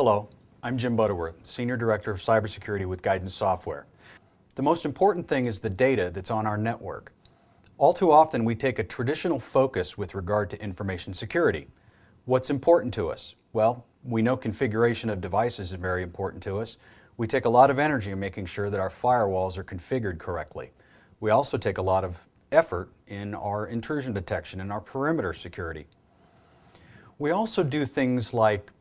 Hello, I'm Jim Butterworth, Senior Director of Cybersecurity with Guidance Software. The most important thing is the data that's on our network. All too often we take a traditional focus with regard to information security. What's important to us? Well, we know configuration of devices is very important to us. We take a lot of energy in making sure that our firewalls are configured correctly. We also take a lot of effort in our intrusion detection and our perimeter security. We also do things like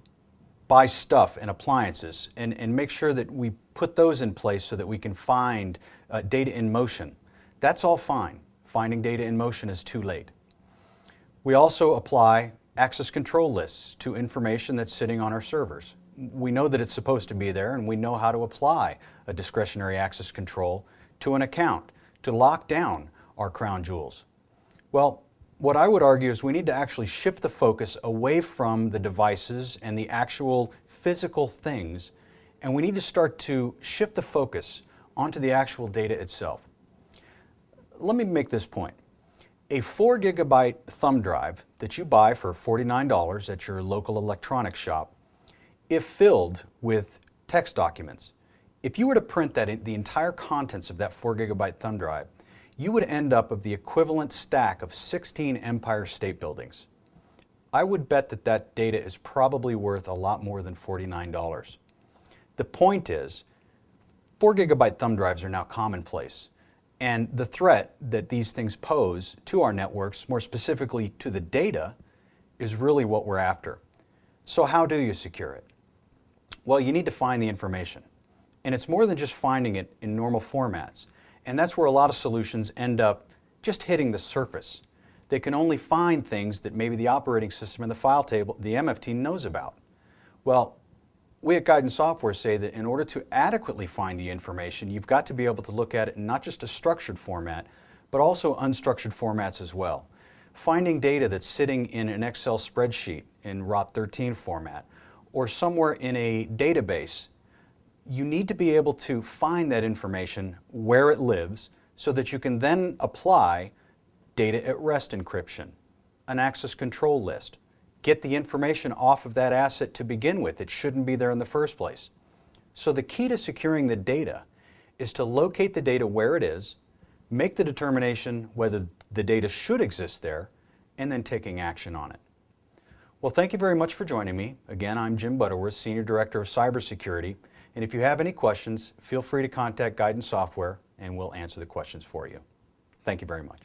buy stuff and appliances and make sure that we put those in place so that we can find data in motion. That's all fine. Finding data in motion is too late. We also apply access control lists to information that's sitting on our servers. We know that it's supposed to be there, and we know how to apply a discretionary access control to an account to lock down our crown jewels. Well, what I would argue is we need to actually shift the focus away from the devices and the actual physical things, and we need to start to shift the focus onto the actual data itself. Let me make this point. A 4 gigabyte thumb drive that you buy for $49 at your local electronics shop, if filled with text documents, if you were to print the entire contents of that 4 gigabyte thumb drive, you would end up with the equivalent stack of 16 Empire State Buildings. I would bet that that data is probably worth a lot more than $49. The point is, 4 gigabyte thumb drives are now commonplace, and the threat that these things pose to our networks, more specifically to the data, is really what we're after. So how do you secure it? Well, you need to find the information. And it's more than just finding it in normal formats. And that's where a lot of solutions end up just hitting the surface. They can only find things that maybe the operating system and the file table, the MFT, knows about. Well, we at Guidance Software say that in order to adequately find the information, you've got to be able to look at it in not just a structured format, but also unstructured formats as well. Finding data that's sitting in an Excel spreadsheet in ROT13 format, or somewhere in a database, you need to be able to find that information where it lives so that you can then apply data at rest encryption, an access control list. Get the information off of that asset to begin with. It shouldn't be there in the first place. So the key to securing the data is to locate the data where it is, make the determination whether the data should exist there, and then taking action on it. Well, thank you very much for joining me. Again, I'm Jim Butterworth, Senior Director of Cybersecurity. And if you have any questions, feel free to contact Guidance Software and we'll answer the questions for you. Thank you very much.